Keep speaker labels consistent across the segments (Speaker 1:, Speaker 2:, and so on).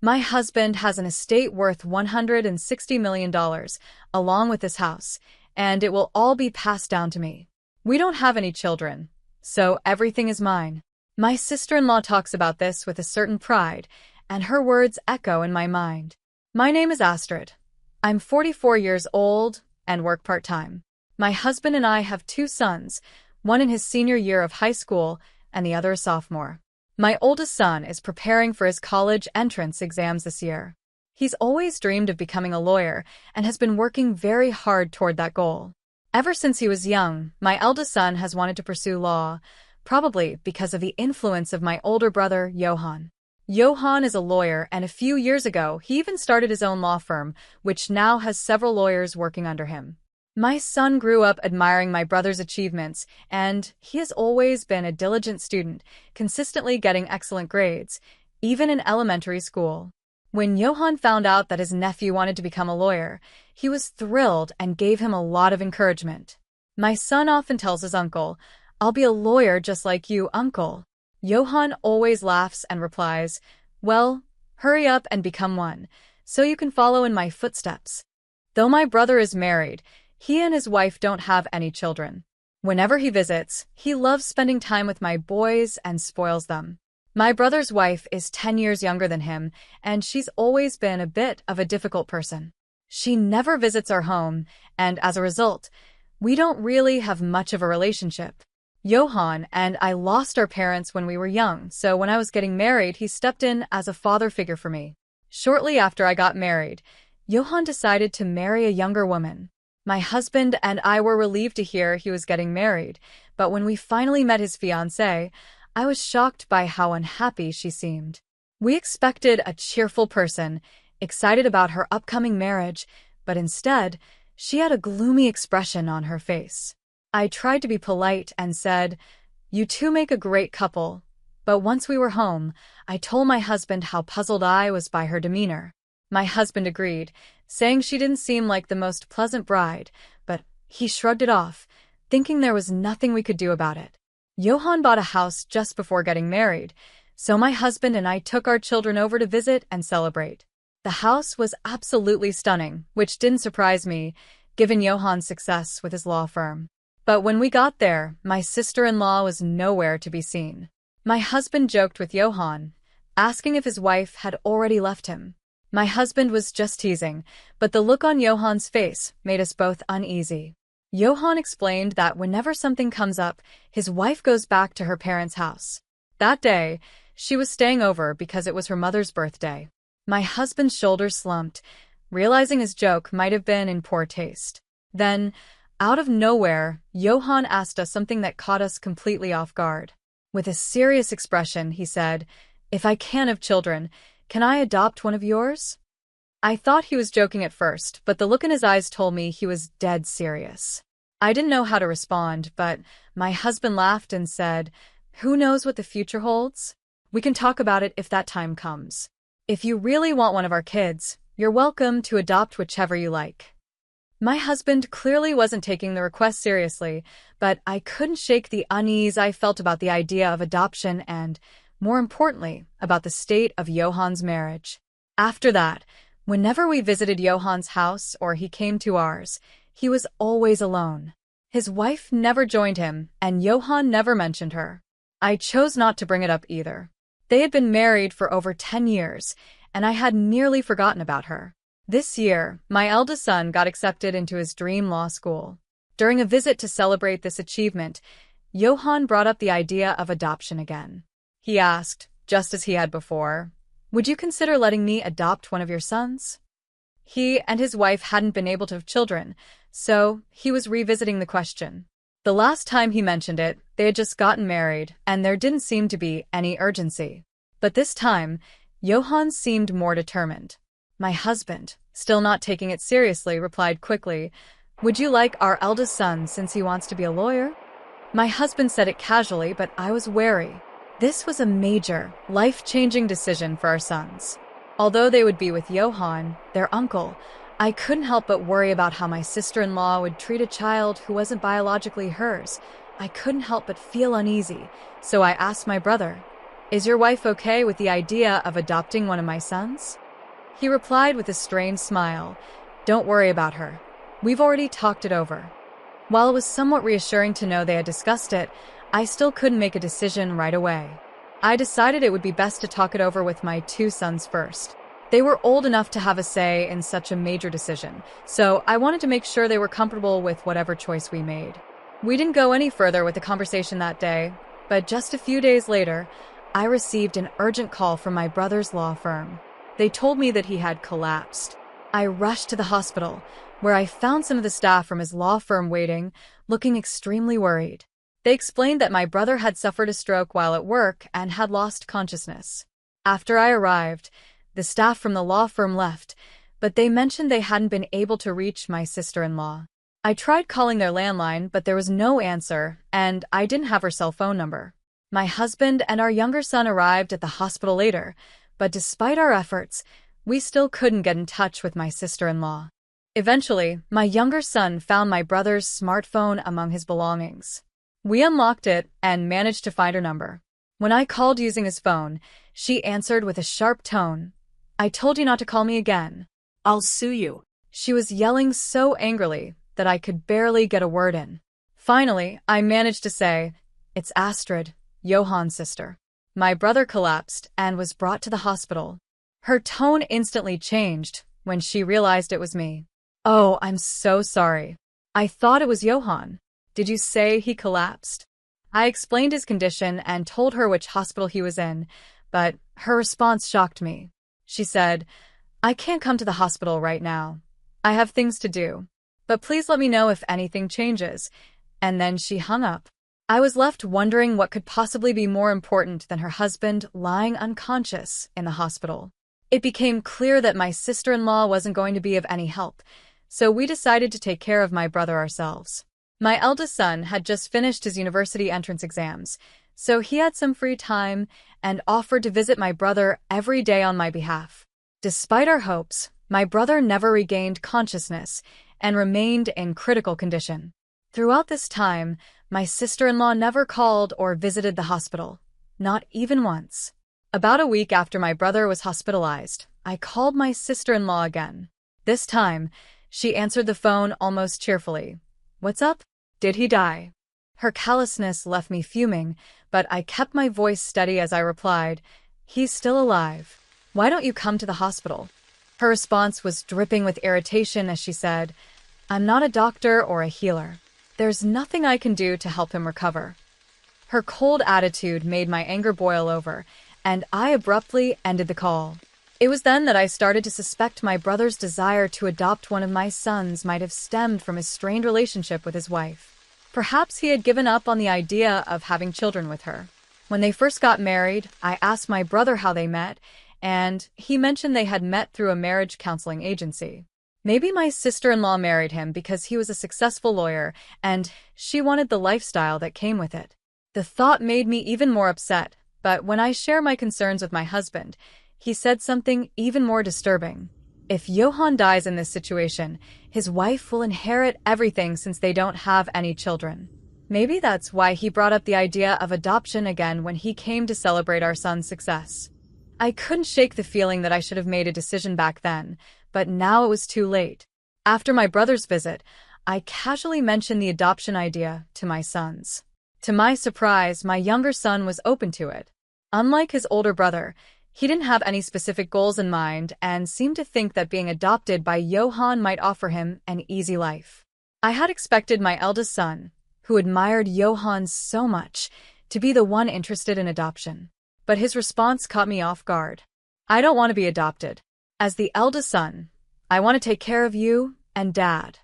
Speaker 1: My husband has an estate worth $160 million, along with his house, and it will all be passed down to me. We don't have any children, so everything is mine. My sister-in-law talks about this with a certain pride, and her words echo in my mind. My name is Astrid. I'm 44 years old and work part-time. My husband and I have 2 sons, one in his senior year of high school and the other a sophomore. My oldest son is preparing for his college entrance exams this year. He's always dreamed of becoming a lawyer and has been working very hard toward that goal. Ever since he was young, my eldest son has wanted to pursue law, probably because of the influence of my older brother, Johan. Johan is a lawyer, and a few years ago, he even started his own law firm, which now has several lawyers working under him. My son grew up admiring my brother's achievements, and he has always been a diligent student, consistently getting excellent grades, even in elementary school. When Johan found out that his nephew wanted to become a lawyer, he was thrilled and gave him a lot of encouragement. My son often tells his uncle, "I'll be a lawyer just like you, uncle." Johan always laughs and replies, "Well, hurry up and become one, so you can follow in my footsteps." Though my brother is married, he and his wife don't have any children. Whenever he visits, he loves spending time with my boys and spoils them. My brother's wife is 10 years younger than him, and she's always been a bit of a difficult person. She never visits our home, and as a result, we don't really have much of a relationship. Johan and I lost our parents when we were young, so when I was getting married, he stepped in as a father figure for me. Shortly after I got married, Johan decided to marry a younger woman. My husband and I were relieved to hear he was getting married, but when we finally met his fiancée, I was shocked by how unhappy she seemed. We expected a cheerful person, excited about her upcoming marriage, but instead, she had a gloomy expression on her face. I tried to be polite and said, "You two make a great couple," but once we were home, I told my husband how puzzled I was by her demeanor. My husband agreed, saying she didn't seem like the most pleasant bride, but he shrugged it off, thinking there was nothing we could do about it. Johan bought a house just before getting married, so my husband and I took our children over to visit and celebrate. The house was absolutely stunning, which didn't surprise me, given Johan's success with his law firm. But when we got there, my sister-in-law was nowhere to be seen. My husband joked with Johan, asking if his wife had already left him. My husband was just teasing, but the look on Johan's face made us both uneasy. Johan explained that whenever something comes up, his wife goes back to her parents' house. That day, she was staying over because it was her mother's birthday. My husband's shoulders slumped, realizing his joke might have been in poor taste. Then, out of nowhere, Johan asked us something that caught us completely off guard. With a serious expression, he said, "If I can't have children, can I adopt one of yours?" I thought he was joking at first, but the look in his eyes told me he was dead serious. I didn't know how to respond, but my husband laughed and said, "Who knows what the future holds? We can talk about it if that time comes. If you really want one of our kids, you're welcome to adopt whichever you like." My husband clearly wasn't taking the request seriously, but I couldn't shake the unease I felt about the idea of adoption and, more importantly, about the state of Johan's marriage. After that, whenever we visited Johan's house or he came to ours, he was always alone. His wife never joined him, and Johan never mentioned her. I chose not to bring it up either. They had been married for over 10 years, and I had nearly forgotten about her. This year, my eldest son got accepted into his dream law school. During a visit to celebrate this achievement, Johan brought up the idea of adoption again. He asked, just as he had before, "Would you consider letting me adopt one of your sons?" He and his wife hadn't been able to have children, so he was revisiting the question. The last time he mentioned it, they had just gotten married, and there didn't seem to be any urgency. But this time, Johan seemed more determined. My husband, still not taking it seriously, replied quickly, "Would you like our eldest son since he wants to be a lawyer?" My husband said it casually, but I was wary. This was a major, life-changing decision for our sons. Although they would be with Johan, their uncle, I couldn't help but worry about how my sister-in-law would treat a child who wasn't biologically hers. I couldn't help but feel uneasy, so I asked my brother, "Is your wife okay with the idea of adopting one of my sons?" He replied with a strained smile, "Don't worry about her. We've already talked it over." While it was somewhat reassuring to know they had discussed it, I still couldn't make a decision right away. I decided it would be best to talk it over with my two sons first. They were old enough to have a say in such a major decision, so I wanted to make sure they were comfortable with whatever choice we made. We didn't go any further with the conversation that day, but just a few days later, I received an urgent call from my brother's law firm. They told me that he had collapsed. I rushed to the hospital, where I found some of the staff from his law firm waiting, looking extremely worried. They explained that my brother had suffered a stroke while at work and had lost consciousness. After I arrived, the staff from the law firm left, but they mentioned they hadn't been able to reach my sister-in-law. I tried calling their landline, but there was no answer, and I didn't have her cell phone number. My husband and our younger son arrived at the hospital later, but despite our efforts, we still couldn't get in touch with my sister-in-law. Eventually, my younger son found my brother's smartphone among his belongings. We unlocked it and managed to find her number. When I called using his phone, she answered with a sharp tone. "I told you not to call me again. I'll sue you." She was yelling so angrily that I could barely get a word in. Finally, I managed to say, "It's Astrid, Johan's sister." My brother collapsed and was brought to the hospital. Her tone instantly changed when she realized it was me. "Oh, I'm so sorry. I thought it was Johan. Did you say he collapsed?" I explained his condition and told her which hospital he was in, but her response shocked me. She said, "I can't come to the hospital right now. I have things to do. But please let me know if anything changes." And then she hung up. I was left wondering what could possibly be more important than her husband lying unconscious in the hospital. It became clear that my sister-in-law wasn't going to be of any help, so we decided to take care of my brother ourselves. My eldest son had just finished his university entrance exams, so he had some free time and offered to visit my brother every day on my behalf. Despite our hopes, my brother never regained consciousness and remained in critical condition. Throughout this time, my sister-in-law never called or visited the hospital, not even once. About a week after my brother was hospitalized, I called my sister-in-law again. This time, she answered the phone almost cheerfully. "What's up? Did he die?" Her callousness left me fuming, but I kept my voice steady as I replied, "He's still alive. Why don't you come to the hospital?" Her response was dripping with irritation as she said, "I'm not a doctor or a healer. There's nothing I can do to help him recover." Her cold attitude made my anger boil over, and I abruptly ended the call. It was then that I started to suspect my brother's desire to adopt one of my sons might have stemmed from his strained relationship with his wife. Perhaps he had given up on the idea of having children with her. When they first got married, I asked my brother how they met, and he mentioned they had met through a marriage counseling agency. Maybe my sister-in-law married him because he was a successful lawyer, and she wanted the lifestyle that came with it. The thought made me even more upset, but when I shared my concerns with my husband, he said something even more disturbing. If Johan dies in this situation, his wife will inherit everything since they don't have any children. Maybe that's why he brought up the idea of adoption again when he came to celebrate our son's success. I couldn't shake the feeling that I should have made a decision back then, but now it was too late. After my brother's visit, I casually mentioned the adoption idea to my sons. To my surprise, my younger son was open to it. Unlike his older brother, he didn't have any specific goals in mind and seemed to think that being adopted by Johan might offer him an easy life. I had expected my eldest son, who admired Johan so much, to be the one interested in adoption. But his response caught me off guard. "I don't want to be adopted. As the eldest son, I want to take care of you and Dad."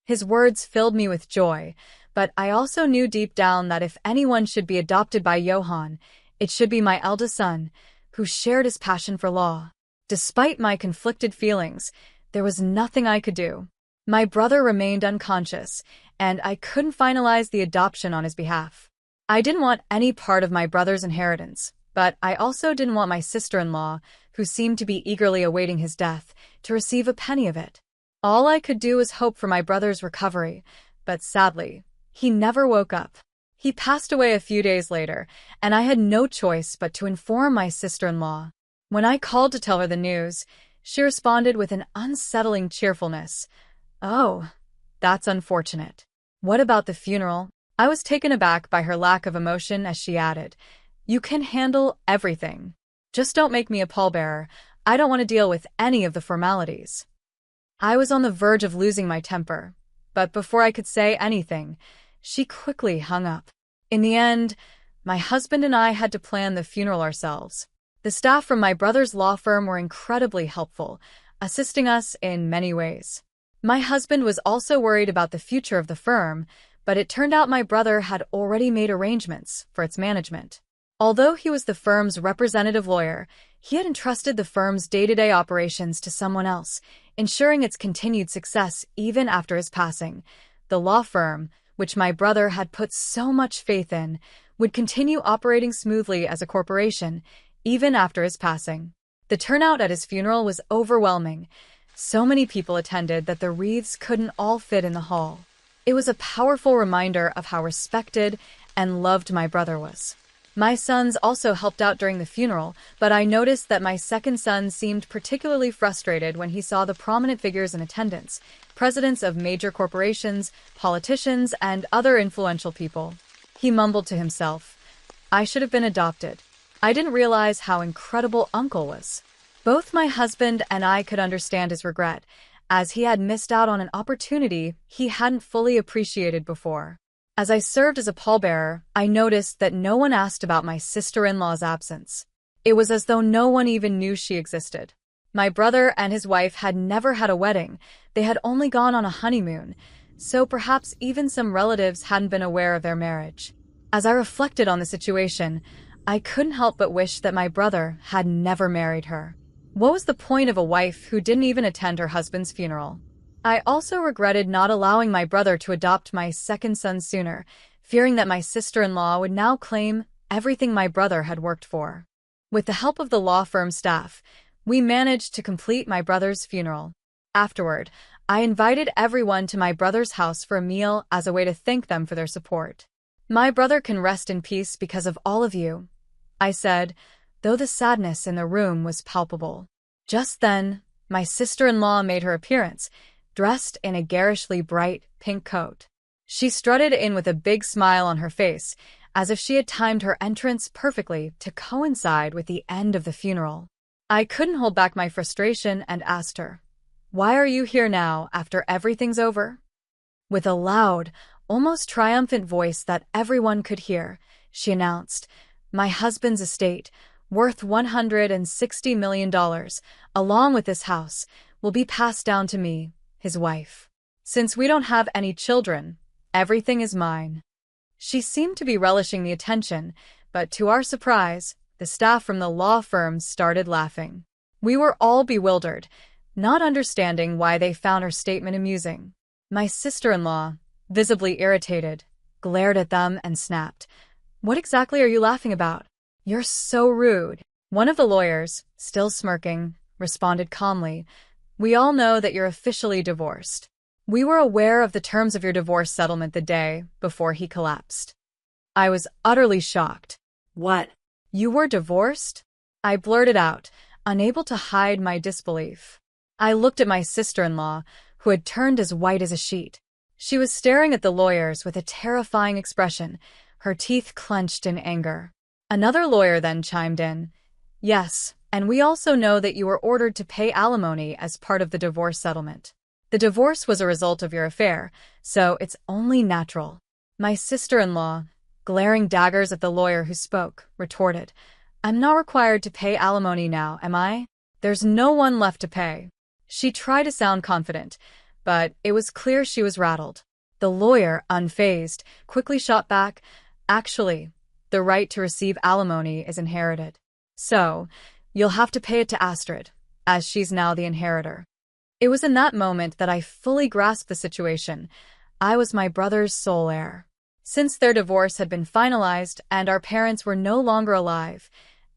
Speaker 1: His words filled me with joy, but I also knew deep down that if anyone should be adopted by Johan, it should be my eldest son, who shared his passion for law. Despite my conflicted feelings, there was nothing I could do. My brother remained unconscious, and I couldn't finalize the adoption on his behalf. I didn't want any part of my brother's inheritance, but I also didn't want my sister-in-law, who seemed to be eagerly awaiting his death, to receive a penny of it. All I could do was hope for my brother's recovery, but sadly, he never woke up. He passed away a few days later, and I had no choice but to inform my sister-in-law. When I called to tell her the news, she responded with an unsettling cheerfulness. "Oh, that's unfortunate. What about the funeral?" I was taken aback by her lack of emotion as she added, "You can handle everything. Just don't make me a pallbearer. I don't want to deal with any of the formalities." I was on the verge of losing my temper, but before I could say anything, she quickly hung up. In the end, my husband and I had to plan the funeral ourselves. The staff from my brother's law firm were incredibly helpful, assisting us in many ways. My husband was also worried about the future of the firm, but it turned out my brother had already made arrangements for its management. Although he was the firm's representative lawyer, he had entrusted the firm's day-to-day operations to someone else, ensuring its continued success even after his passing. The law firm, which my brother had put so much faith in, would continue operating smoothly as a corporation, even after his passing. The turnout at his funeral was overwhelming. So many people attended that the wreaths couldn't all fit in the hall. It was a powerful reminder of how respected and loved my brother was. My sons also helped out during the funeral, but I noticed that my second son seemed particularly frustrated when he saw the prominent figures in attendance, presidents of major corporations, politicians, and other influential people. He mumbled to himself, "I should have been adopted. I didn't realize how incredible Uncle was." Both my husband and I could understand his regret, as he had missed out on an opportunity he hadn't fully appreciated before. As I served as a pallbearer, I noticed that no one asked about my sister-in-law's absence. It was as though no one even knew she existed. My brother and his wife had never had a wedding. They had only gone on a honeymoon, so perhaps even some relatives hadn't been aware of their marriage. As I reflected on the situation, I couldn't help but wish that my brother had never married her. What was the point of a wife who didn't even attend her husband's funeral? I also regretted not allowing my brother to adopt my second son sooner, fearing that my sister-in-law would now claim everything my brother had worked for. With the help of the law firm staff, we managed to complete my brother's funeral. Afterward, I invited everyone to my brother's house for a meal as a way to thank them for their support. "My brother can rest in peace because of all of you," I said, though the sadness in the room was palpable. Just then, my sister-in-law made her appearance, dressed in a garishly bright pink coat. She strutted in with a big smile on her face, as if she had timed her entrance perfectly to coincide with the end of the funeral. I couldn't hold back my frustration and asked her, "Why are you here now after everything's over?" With a loud, almost triumphant voice that everyone could hear, she announced, "My husband's estate, worth $160 million, along with this house, will be passed down to me, his wife. Since we don't have any children, everything is mine." She seemed to be relishing the attention, but to our surprise, the staff from the law firm started laughing. We were all bewildered, not understanding why they found her statement amusing. My sister-in-law, visibly irritated, glared at them and snapped, "What exactly are you laughing about? You're so rude." One of the lawyers, still smirking, responded calmly, "We all know that you're officially divorced. We were aware of the terms of your divorce settlement the day before he collapsed." I was utterly shocked.
Speaker 2: "What?
Speaker 1: "You were divorced?" I blurted out, unable to hide my disbelief. I looked at my sister-in-law, who had turned as white as a sheet. She was staring at the lawyers with a terrifying expression, her teeth clenched in anger. Another lawyer then chimed in, "Yes, and we also know that you were ordered to pay alimony as part of the divorce settlement. The divorce was a result of your affair, so it's only natural." My sister-in-law, glaring daggers at the lawyer who spoke, retorted, "I'm not required to pay alimony now, am I? There's no one left to pay." She tried to sound confident, but it was clear she was rattled. The lawyer, unfazed, quickly shot back, "Actually, the right to receive alimony is inherited. So, you'll have to pay it to Astrid, as she's now the inheritor." It was in that moment that I fully grasped the situation. I was my brother's sole heir. Since their divorce had been finalized and our parents were no longer alive,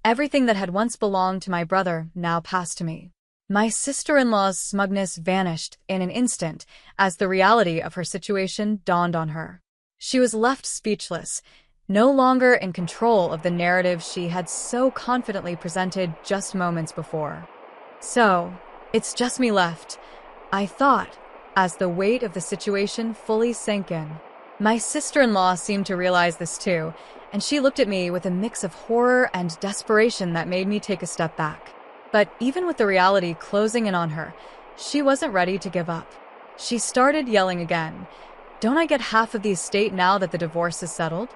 Speaker 1: everything that had once belonged to my brother now passed to me. My sister-in-law's smugness vanished in an instant as the reality of her situation dawned on her. She was left speechless, no longer in control of the narrative she had so confidently presented just moments before. "So, it's just me left," I thought, as the weight of the situation fully sank in. My sister-in-law seemed to realize this too, and she looked at me with a mix of horror and desperation that made me take a step back. But even with the reality closing in on her, she wasn't ready to give up. She started yelling again, "Don't I get half of the estate now that the divorce is settled?"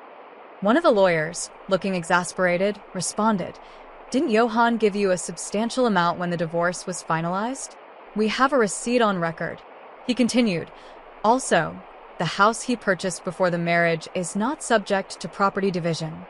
Speaker 1: One of the lawyers, looking exasperated, responded, "Didn't Johann give you a substantial amount when the divorce was finalized? We have a receipt on record." He continued, "Also, the house he purchased before the marriage is not subject to property division."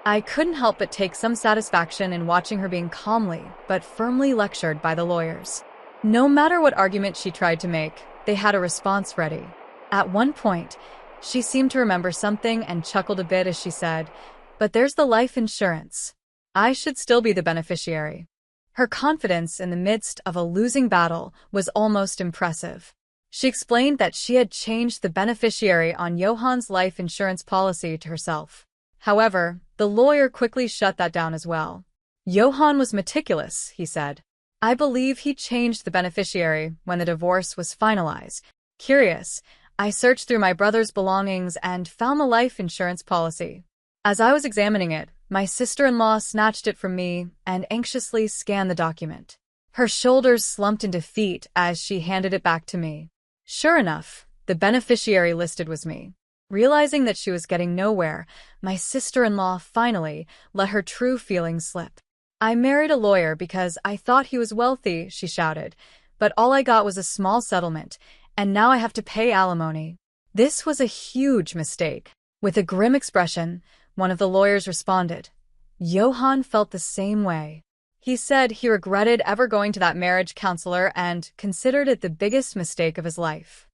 Speaker 1: I couldn't help but take some satisfaction in watching her being calmly but firmly lectured by the lawyers. No matter what argument she tried to make, they had a response ready. At one point, she seemed to remember something and chuckled a bit as she said, "But there's the life insurance. I should still be the beneficiary." Her confidence in the midst of a losing battle was almost impressive. She explained that she had changed the beneficiary on Johann's life insurance policy to herself. However, the lawyer quickly shut that down as well. "Johann was meticulous," he said. "I believe he changed the beneficiary when the divorce was finalized. Curious, I searched through my brother's belongings and found the life insurance policy." As I was examining it, my sister-in-law snatched it from me and anxiously scanned the document. Her shoulders slumped in defeat as she handed it back to me. Sure enough, the beneficiary listed was me. Realizing that she was getting nowhere, my sister-in-law finally let her true feelings slip. "I married a lawyer because I thought he was wealthy," she shouted, "but all I got was a small settlement, and now I have to pay alimony." This was a huge mistake. With a grim expression, one of the lawyers responded, "Johann felt the same way. He said he regretted ever going to that marriage counselor and considered it the biggest mistake of his life."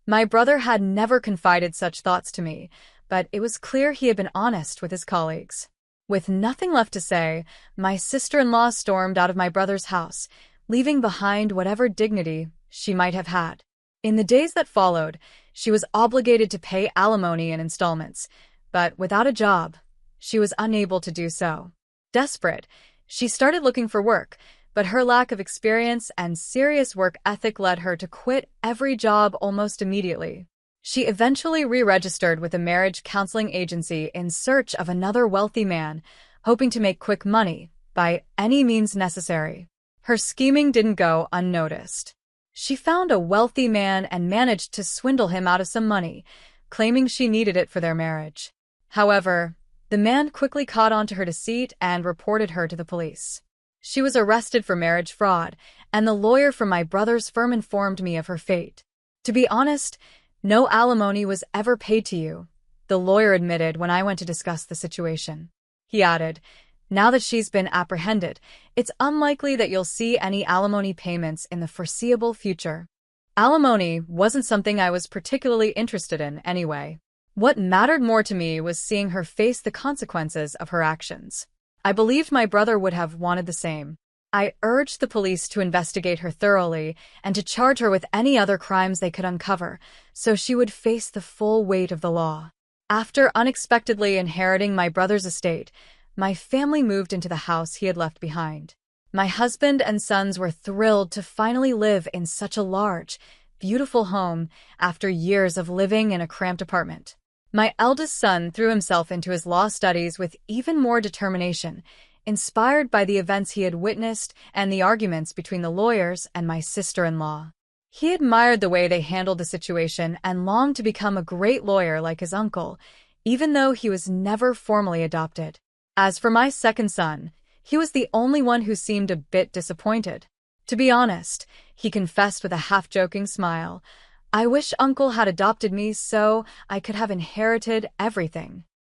Speaker 1: My brother had never confided such thoughts to me, but it was clear he had been honest with his colleagues. With nothing left to say, my sister-in-law stormed out of my brother's house, leaving behind whatever dignity she might have had. In the days that followed, she was obligated to pay alimony in installments, but without a job, she was unable to do so. Desperate, she started looking for work, but her lack of experience and serious work ethic led her to quit every job almost immediately. She eventually re-registered with a marriage counseling agency in search of another wealthy man, hoping to make quick money by any means necessary. Her scheming didn't go unnoticed. She found a wealthy man and managed to swindle him out of some money, claiming she needed it for their marriage. However, the man quickly caught on to her deceit and reported her to the police. She was arrested for marriage fraud, and the lawyer from my brother's firm informed me of her fate. "To be honest, no alimony was ever paid to you," the lawyer admitted when I went to discuss the situation. He added, "Now that she's been apprehended, it's unlikely that you'll see any alimony payments in the foreseeable future." Alimony wasn't something I was particularly interested in anyway. What mattered more to me was seeing her face the consequences of her actions. I believed my brother would have wanted the same. I urged the police to investigate her thoroughly and to charge her with any other crimes they could uncover, so she would face the full weight of the law. After unexpectedly inheriting my brother's estate, my family moved into the house he had left behind. My husband and sons were thrilled to finally live in such a large, beautiful home after years of living in a cramped apartment. My eldest son threw himself into his law studies with even more determination, inspired by the events he had witnessed and the arguments between the lawyers and my sister-in-law. He admired the way they handled the situation and longed to become a great lawyer like his uncle, even though he was never formally adopted. As for my second son, he was the only one who seemed a bit disappointed. To be honest, he confessed with a half-joking smile, "I wish Uncle had adopted me so I could have inherited everything."